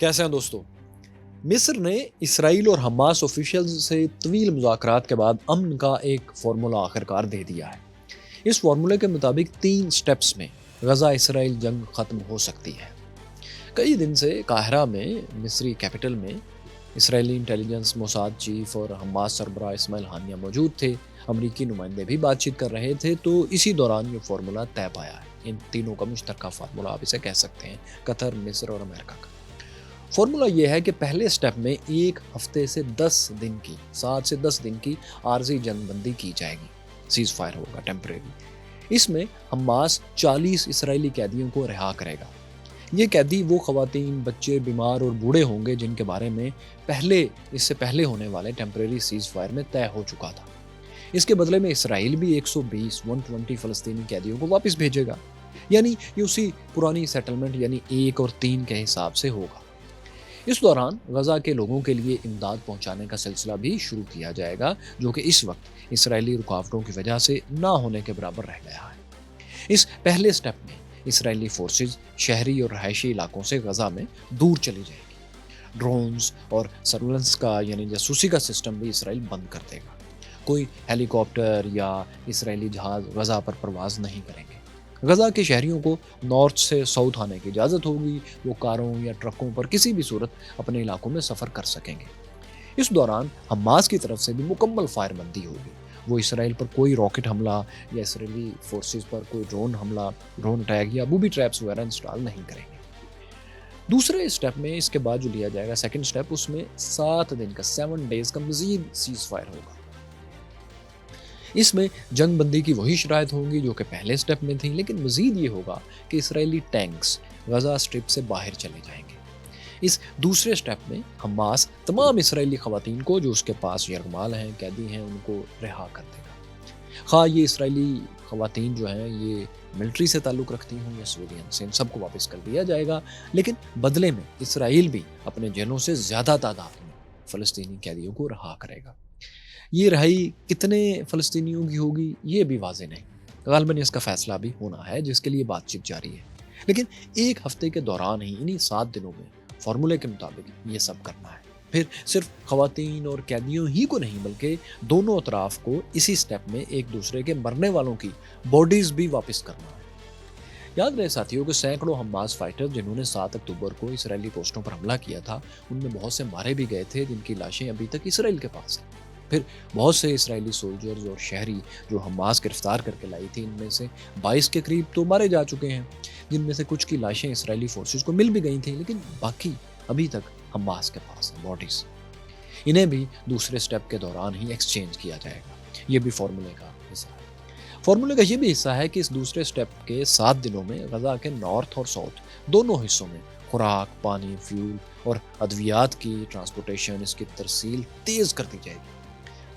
कैसे हैं दोस्तों। मिस्र ने इसराइल और हमास ऑफिशियल्स से तवील मुज़ाकरात के बाद अमन का एक फार्मूला आखिरकार दे दिया है। इस फार्मूले के मुताबिक 3 स्टेप्स में गजा इसराइल जंग खत्म हो सकती है। कई दिन से काहिरा में, मिस्री कैपिटल में, इसराइली इंटेलिजेंस मोसाद चीफ और हमास सरबराह इस्माइल हानिया मौजूद थे। अमरीकी नुमाइंदे भी बातचीत कर रहे थे। तो इसी दौरान ये फार्मूला तय पाया है। इन तीनों का मुश्तरका फार्मूला आप इसे कह सकते हैं, कतर, मिस्र और अमेरिका का। फॉर्मूला यह है कि पहले स्टेप में 1 हफ्ते से 10 दिन की 7 से 10 दिन की आर्जी जंगबंदी की जाएगी। सीज फायर होगा टेम्परेरी। इसमें हमास 40 इसराइली कैदियों को रिहा करेगा। ये कैदी वो खवातीन, बच्चे, बीमार और बूढ़े होंगे जिनके बारे में इससे पहले होने वाले टेम्परेरी सीज फायर में तय हो चुका था। इसके बदले में इसराइल भी 120 फ़लस्तीनी कैदियों को वापस भेजेगा। यानी ये उसी पुरानी सेटलमेंट यानी 1 और 3 के हिसाब से होगा। इस दौरान गजा के लोगों के लिए इमदाद पहुंचाने का सिलसिला भी शुरू किया जाएगा, जो कि इस वक्त इसराइली रुकावटों की वजह से ना होने के बराबर रह गया है। इस पहले स्टेप में इसराइली फोर्सेज शहरी और रहायशी इलाकों से गजा में दूर चली जाएगी। ड्रोन्स और सर्वेलेंस का यानी जासूसी का सिस्टम भी इसराइल बंद कर देगा। कोई हेलीकॉप्टर या इसराइली जहाज गजा पर परवाज नहीं करेंगे। गजा के शहरियों को नॉर्थ से साउथ आने की इजाज़त होगी। वो कारों या ट्रकों पर किसी भी सूरत अपने इलाकों में सफ़र कर सकेंगे। इस दौरान हमास की तरफ से भी मुकम्मल फायरबंदी होगी। वो इसराइल पर कोई रॉकेट हमला या इसराइली फोर्सेस पर कोई ड्रोन अटैक या बूबी ट्रैप्स वगैरह इंस्टॉल नहीं करेंगे। दूसरे स्टेप में इसके बाद जो लिया जाएगा सेकेंड स्टेप, उसमें 7 दिन का 7 डेज का मजीद सीज फायर होगा। इसमें जंगबंदी की वही शराइत होंगी जो कि पहले स्टेप में थी, लेकिन मजीद ये होगा कि इसराइली टैंक्स गजा स्ट्रिप से बाहर चले जाएंगे। इस दूसरे स्टेप में हमास तमाम इसराइली खवातीन को जो उसके पास यरगमाल हैं, कैदी हैं, उनको रिहा कर देगा। हाँ, ये इसराइली खवातीन जो हैं ये मिलिट्री से ताल्लुक़ रखती हों या सिविलियन से, इन सबको वापस कर दिया जाएगा। लेकिन बदले में इसराइल भी अपने जेलों से ज़्यादा तादाद में फ़लस्तीनी कैदियों को रिहा करेगा। ये रहाई कितने फ़लस्तीनियों की होगी ये भी वाज़ेह नहीं। ग़ालिबन इसका फ़ैसला भी होना है, जिसके लिए बातचीत जारी है। लेकिन 1 हफ्ते के दौरान ही, इन्हीं 7 दिनों में फार्मूले के मुताबिक ये सब करना है। फिर सिर्फ खवातीन और कैदियों ही को नहीं, बल्कि दोनों अतराफ़ को इसी स्टेप में एक दूसरे के मरने वालों की बॉडीज़ भी वापस करना है। याद रहे साथियों कि सैकड़ों हमास फाइटर जिन्होंने 7 अक्टूबर को इसराइली पोस्टों पर हमला किया था, उनमें बहुत से मारे भी गए थे जिनकी लाशें अभी तक इसराइल के पास हैं। फिर बहुत से इसराइली सोल्जर्स और शहरी जो हमास गिरफ्तार करके लाई थी, इनमें से 22 के करीब तो मारे जा चुके हैं, जिनमें से कुछ की लाशें इसराइली फोर्सेस को मिल भी गई थी, लेकिन बाकी अभी तक हमास के पास हैं बॉडीज। इन्हें भी दूसरे स्टेप के दौरान ही एक्सचेंज किया जाएगा। ये भी फार्मूले का हिस्सा है। फार्मूले का ये भी हिस्सा है कि इस दूसरे स्टेप के 7 दिनों में गजा के नॉर्थ और साउथ दोनों हिस्सों में खुराक, पानी, फ्यूल और अद्वियात की ट्रांसपोर्टेशन, इसकी तरसील तेज़ कर दी जाएगी।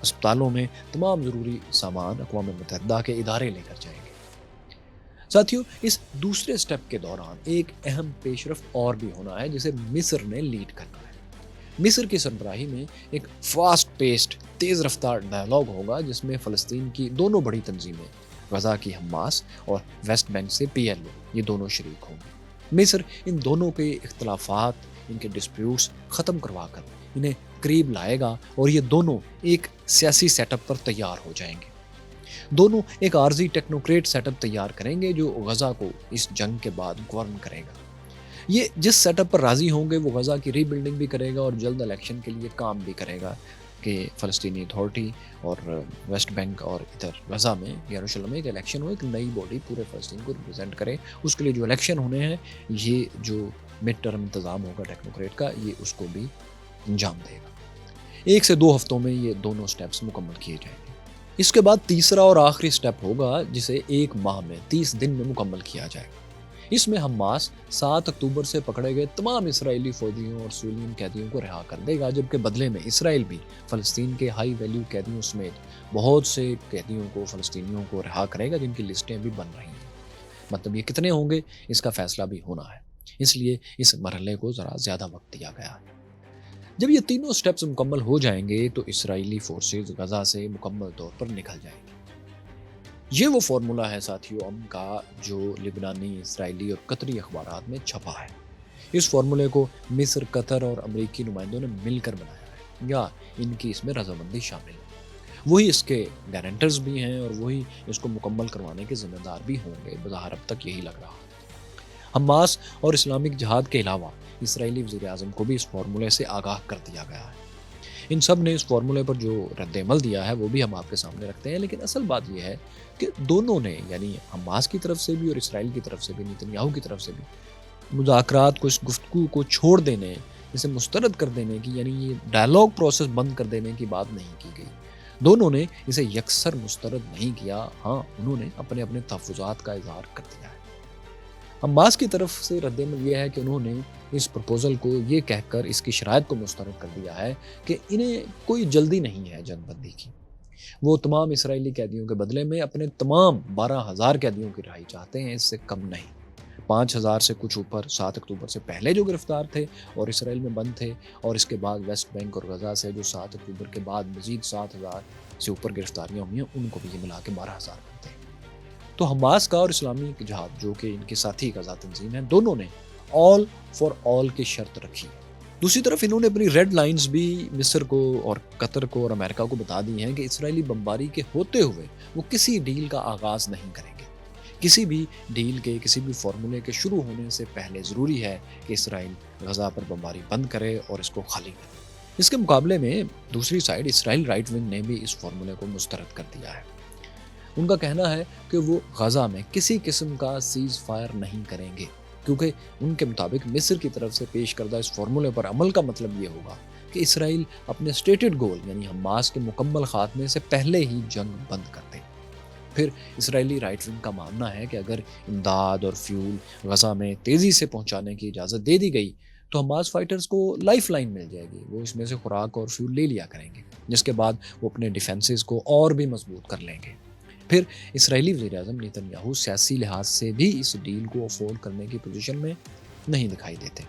अस्पतालों में तमाम ज़रूरी सामान अक़वाम मुत्तहिदा के इदारे लेकर जाएंगे। साथियों, इस दूसरे स्टेप के दौरान एक अहम पेशरफ्त और भी होना है, जिसे मिस्र ने लीड करना है। मिस्र की सरबराही में एक फास्ट पेस्ड, तेज़ रफ्तार डायलॉग होगा, जिसमें फ़लस्तीन की दोनों बड़ी तंजीमें, गजा की हमास और वेस्ट बैंक से PLO, ये दोनों शरीक होंगे। मिस्र इन दोनों के इख्तलाफात, इनके डिस्प्यूट्स ख़त्म करवा कर इन्हें करीब लाएगा और ये दोनों एक सियासी सेटअप पर तैयार हो जाएंगे। दोनों एक आर्जी टेक्नोक्रेट सेटअप तैयार करेंगे जो गजा को इस जंग के बाद गवर्न करेगा। ये जिस सेटअप पर राज़ी होंगे वो गजा की रीबिल्डिंग भी करेगा और जल्द इलेक्शन के लिए काम भी करेगा कि फ़लस्तीनी अथॉरिटी और वेस्ट बैंक और इधर गजा में, यरूशलेम में एक इलेक्शन हो, एक नई बॉडी पूरे फ़लस्तीन को रिप्रेजेंट करे। उसके लिए जो इलेक्शन होने हैं, ये जो मिड टर्म इंतज़ाम होगा टेक्नोक्रेट का, ये उसको भी अंजाम देगा। 1 से 2 हफ्तों में ये दोनों स्टेप्स मुकम्मल किए जाएंगे। इसके बाद तीसरा और आखिरी स्टेप होगा, जिसे 1 माह में 30 दिन में मुकम्मल किया जाएगा। इसमें हमास 7 अक्टूबर से पकड़े गए तमाम इसराइली फौजियों और सिविलियन कैदियों को रिहा कर देगा, जबकि बदले में इसराइल भी फ़लस्तीन के हाई वैल्यू कैदियों समेत बहुत से कैदियों को, फ़लस्तीनियों को रिहा करेगा, जिनकी लिस्टें भी बन रही हैं। मतलब ये कितने होंगे इसका फ़ैसला भी होना है, इसलिए इस मरहले को ज़रा ज़्यादा वक्त दिया गया है। जब ये तीनों स्टेप्स मुकम्मल हो जाएंगे तो इसराइली फोर्सेज गजा से मुकम्मल तौर पर निकल जाएंगे। ये वो फार्मूला है साथियों अमन का, जो लिबनानी, इसराइली और कतरी अखबारात में छपा है। इस फॉर्मूले को मिस्र, कतर और अमेरिकी नुमाइंदों ने मिलकर बनाया है, या इनकी इसमें रजामंदी शामिल है। वही इसके गारंटर्स भी हैं और वही इसको मुकम्मल करवाने के जिम्मेदार भी होंगे, बज़ाहिर अब तक यही लग रहा है। हमास और इस्लामिक जिहाद के अलावा इसराइली वज़ीर-ए-आज़म को भी इस फार्मूले से आगाह कर दिया गया है। इन सब ने इस फार्मूले पर जो रद्द-ए-अमल दिया है वो भी हम आपके सामने रखते हैं, लेकिन असल बात यह है कि दोनों ने, यानी हमास की तरफ से भी और इसराइल की तरफ से भी, नेतन्याहू की तरफ से भी, मुज़ाकरात को, इस गुफ्तगू को छोड़ देने, इसे मुस्तरद कर देने की, यानी ये डायलॉग प्रोसेस बंद कर देने की बात नहीं की गई। दोनों ने इसे यकसर मुस्तरद नहीं किया। हाँ, उन्होंने अपने अपने तहफ़्फ़ुज़ात का इज़हार कर दिया है। हमास की तरफ से रद्द-ए-अमल ये है कि उन्होंने इस प्रपोज़ल को ये कहकर इसकी शराइत को मुस्तरद कर दिया है कि इन्हें कोई जल्दी नहीं है जंग बंदी की। वो तमाम इसराइली कैदियों के बदले में अपने तमाम 12,000 कैदियों की रिहाई चाहते हैं, इससे कम नहीं। 5,000 से कुछ ऊपर 7 अक्टूबर से पहले जो गिरफ्तार थे और इसराइल में बंद थे, और इसके बाद वेस्ट बैंक और गजा से जो 7 अक्टूबर के बाद मजीद 7,000 से ऊपर गिरफ्तारियाँ हुई हैं, उनको भी ये मिला के 12,000 बनते हैं। तो हमास का और इस्लामी जिहाद, जो कि इनके साथी गजा तंजीम है, दोनों ने ऑल फॉर ऑल की शर्त रखी। दूसरी तरफ इन्होंने अपनी रेड लाइंस भी मिस्र को और कतर को और अमेरिका को बता दी हैं कि इसराइली बमबारी के होते हुए वो किसी डील का आगाज़ नहीं करेंगे। किसी भी डील के, किसी भी फार्मूले के शुरू होने से पहले ज़रूरी है कि इसराइल गजा पर बमबारी बंद करे और इसको खाली करे। इसके मुकाबले में दूसरी साइड इसराइल राइट विंग ने भी इस फार्मूले को मुस्तरद कर दिया है। उनका कहना है कि वो गजा में किसी किस्म का सीज़ फायर नहीं करेंगे, क्योंकि उनके मुताबिक मिस्र की तरफ से पेश करदा इस फार्मूले पर अमल का मतलब ये होगा कि इसराइल अपने स्टेटेड गोल, यानी हमास के मुकम्मल खात्मे से पहले ही जंग बंद कर दे। फिर इसराइली राइट विंग का मानना है कि अगर इमदाद और फ्यूल गजा में तेज़ी से पहुंचाने की इजाज़त दे दी गई तो हमास फाइटर्स को लाइफ लाइन मिल जाएगी। वो इसमें से खुराक और फ्यूल ले लिया करेंगे, जिसके बाद वो अपने डिफेंसेस को और भी मजबूत कर लेंगे। फिर इसराइली वज़ीर-ए-आज़म नेतन्याहू सियासी लिहाज से भी इस डील को अफोर्ड करने की पोजीशन में नहीं दिखाई देते।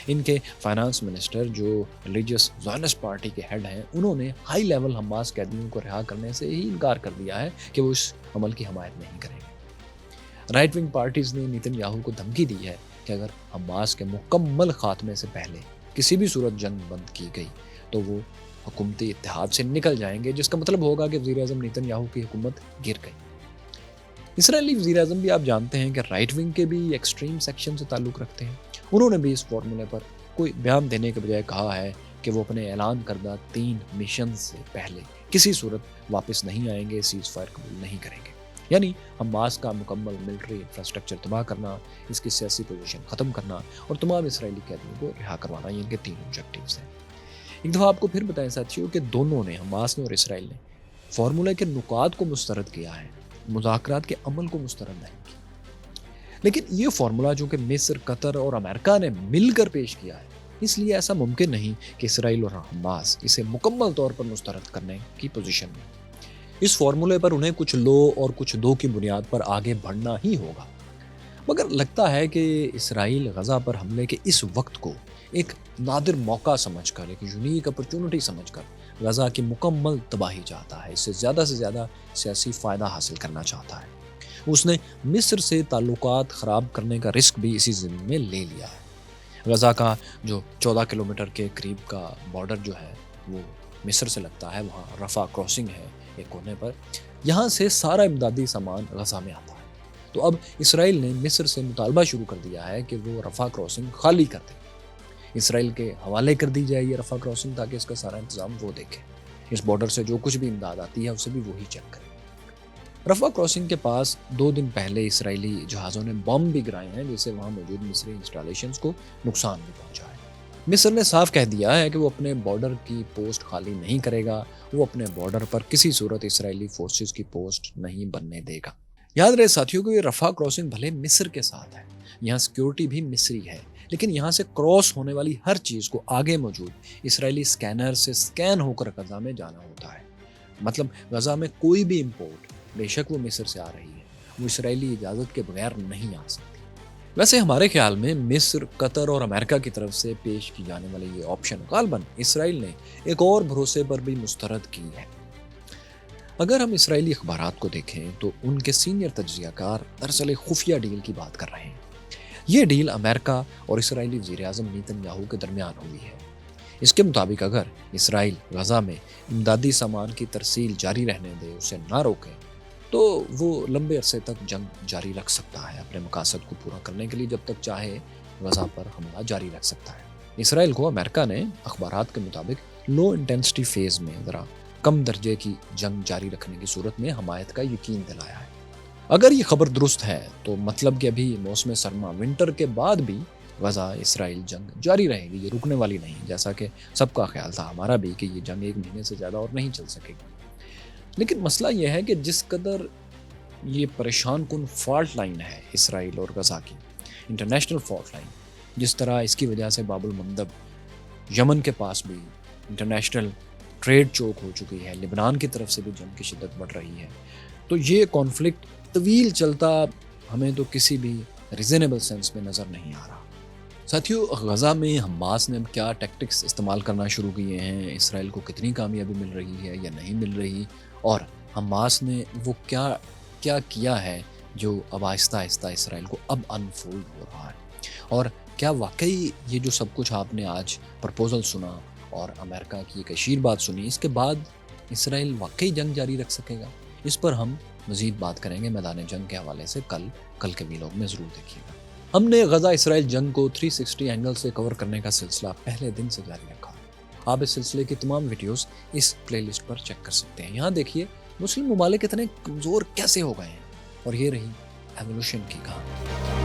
इनके फाइनेंस मिनिस्टर, जो रिलीजियस ज़ायनिस्ट पार्टी के हेड हैं, उन्होंने हाई लेवल हमास कैदियों को रिहा करने से ही इनकार कर दिया है कि वो इस अमल की हमायत नहीं करेंगे। राइट विंग पार्टीज़ ने नेतन्याहू को धमकी दी है कि अगर हमास के मुकम्मल खात्मे से पहले किसी भी सूरत जंग बंद की गई तो वो हुकूमती इत्तेहाद से निकल जाएंगे, जिसका मतलब होगा कि वज़ीर-ए-आज़म नेतन्याहू की हुकूमत गिर गई। इसराइली वज़ीर-ए-आज़म भी आप जानते हैं कि राइट विंग के भी एक्सट्रीम सेक्शन से ताल्लुक़ रखते हैं। उन्होंने भी इस फार्मूले पर कोई बयान देने के बजाय कहा है कि वो अपने ऐलान करदा 3 मिशन से पहले किसी सूरत वापस नहीं आएंगे, सीज़ फायर कबूल नहीं करेंगे। यानी हमास का मुकम्मल मिलिट्री इंफ्रास्ट्रक्चर तबाह करना, इसकी सियासी पोजीशन ख़त्म करना और तमाम इसराइली कैदियों को रिहा करवाना, ये इनके 3 ऑब्जेक्टिव्स हैं। एक दफ़ा आपको फिर बताएं साथियों कि दोनों ने, हमास ने और इसराइल ने, फार्मूले के नुकात को मुस्तरद किया है, मुज़ाकरात के अमल को मुस्तरद नहीं किया। लेकिन ये फार्मूला जो कि मिस्र, कतर और अमेरिका ने मिलकर पेश किया है, इसलिए ऐसा मुमकिन नहीं कि इसराइल और हमास इसे मुकम्मल तौर पर मुस्तरद करने की पोजीशन में। इस फार्मूले पर उन्हें कुछ लो और कुछ दो की बुनियाद पर आगे बढ़ना ही होगा। मगर लगता है कि इसराइल गजा पर हमले के इस वक्त को एक नादिर मौका समझकर, एक यूनिक अपॉर्चुनिटी समझकर गजा की मुकम्मल तबाही चाहता है। इससे ज़्यादा सियासी फ़ायदा हासिल करना चाहता है। उसने मिस्र से ताल्लुकात ख़राब करने का रिस्क भी इसी ज़मीन में ले लिया है। गजा का जो 14 किलोमीटर के करीब का बॉर्डर जो है वो मिस्र से लगता है, वहाँ रफ़ा क्रॉसिंग है एक कोने पर, यहाँ से सारा इमदादी सामान गजा में आता है। तो अब इसराइल ने मिस्र से मुतालबा शुरू कर दिया है कि वो रफ़ा क्रॉसिंग खाली कर दे, इसराइल के हवाले कर दी जाए ये रफ़ा क्रॉसिंग, ताकि इसका सारा इंतज़ाम वो देखे। इस बॉर्डर से जो कुछ भी इमदाद आती है उसे भी वही चेक करे। रफ़ा क्रॉसिंग के पास 2 दिन पहले इसराइली जहाज़ों ने बम भी गिराए हैं, जिससे वहाँ मौजूद मिस्री इंस्टॉलेशंस को नुकसान भी पहुँचा है। मिस्र ने साफ कह दिया है कि वो अपने बॉर्डर की पोस्ट खाली नहीं करेगा, वो अपने बॉर्डर पर किसी सूरत इसराइली फोर्सेस की पोस्ट नहीं बनने देगा। याद रहे साथियों को, ये रफ़ा क्रॉसिंग भले मिस्र के साथ है, यहाँ सिक्योरिटी भी मिस्री है, लेकिन यहाँ से क्रॉस होने वाली हर चीज़ को आगे मौजूद इसराइली स्कैनर से स्कैन होकर गजा में जाना होता है। मतलब गजा में कोई भी इम्पोर्ट, बेशक वो मिस्र से आ रही है, वो इसराइली इजाज़त के बगैर नहीं आ सकती। वैसे हमारे ख्याल में मिस्र, कतर और अमेरिका की तरफ से पेश की जाने वाली ये ऑप्शन गालबन इसराइल ने एक और भरोसे पर भी मुस्तरद की है। अगर हम इसराइली अखबारात को देखें तो उनके सीनियर तज्ज़ियाकार दरअसल एक खुफिया डील की बात कर रहे हैं, یہ ڈیل امریکہ اور اسرائیلی وزیر اعظم نیتن یاہو کے درمیان ہوئی ہے۔ اس کے مطابق اگر اسرائیل غزہ میں امدادی سامان کی ترسیل جاری رہنے دے، اسے نہ روکے، تو وہ لمبے عرصے تک جنگ جاری رکھ سکتا ہے۔ اپنے مقاصد کو پورا کرنے کے لیے جب تک چاہے غزہ پر حملہ جاری رکھ سکتا ہے۔ اسرائیل کو امریکہ نے اخبارات کے مطابق لو انٹینسٹی فیز میں ذرا کم درجے کی جنگ جاری رکھنے کی صورت میں حمایت کا یقین دلایا ہے۔ اگر یہ خبر درست ہے تو مطلب کہ ابھی موسم سرما ونٹر کے بعد بھی غزہ اسرائیل جنگ جاری رہے گی، یہ رکنے والی نہیں، جیسا کہ سب کا خیال تھا، ہمارا بھی، کہ یہ جنگ 1 مہینے سے زیادہ اور نہیں چل سکے گی۔ لیکن مسئلہ یہ ہے کہ جس قدر یہ پریشان کن فالٹ لائن ہے اسرائیل اور غزہ کی، انٹرنیشنل فالٹ لائن، جس طرح اس کی وجہ سے باب المندب یمن کے پاس بھی انٹرنیشنل ٹریڈ چوک ہو چکی ہے، لبنان کی طرف سے بھی جنگ کی شدت بڑھ رہی ہے، تو یہ کانفلکٹ طویل چلتا ہمیں تو کسی بھی ریزنیبل سینس میں نظر نہیں آ رہا۔ ساتھیو، غزہ میں حماس نے اب کیا ٹیکٹکس استعمال کرنا شروع کیے ہیں، اسرائیل کو کتنی کامیابی مل رہی ہے یا نہیں مل رہی، اور حماس نے وہ کیا کیا ہے جو اب آہستہ آہستہ اسرائیل کو اب انفولڈ ہو رہا ہے، اور کیا واقعی یہ جو سب کچھ آپ نے آج پرپوزل سنا اور امریکہ کی ایک اشیر بات سنی، اس کے بعد اسرائیل واقعی جنگ جاری رکھ سکے گا؟ اس پر ہم مزید بات کریں گے میدان جنگ کے حوالے سے کل کے ویلاگ میں ضرور دیکھیے گا۔ ہم نے غزہ اسرائیل جنگ کو 360 اینگل سے کور کرنے کا سلسلہ پہلے دن سے جاری رکھا۔ آپ اس سلسلے کی تمام ویڈیوز اس پلے لسٹ پر چیک کر سکتے ہیں۔ یہاں دیکھیے مسلم ممالک اتنے کمزور کیسے ہو گئے ہیں، اور یہ رہی ایوولوشن کی کہانی۔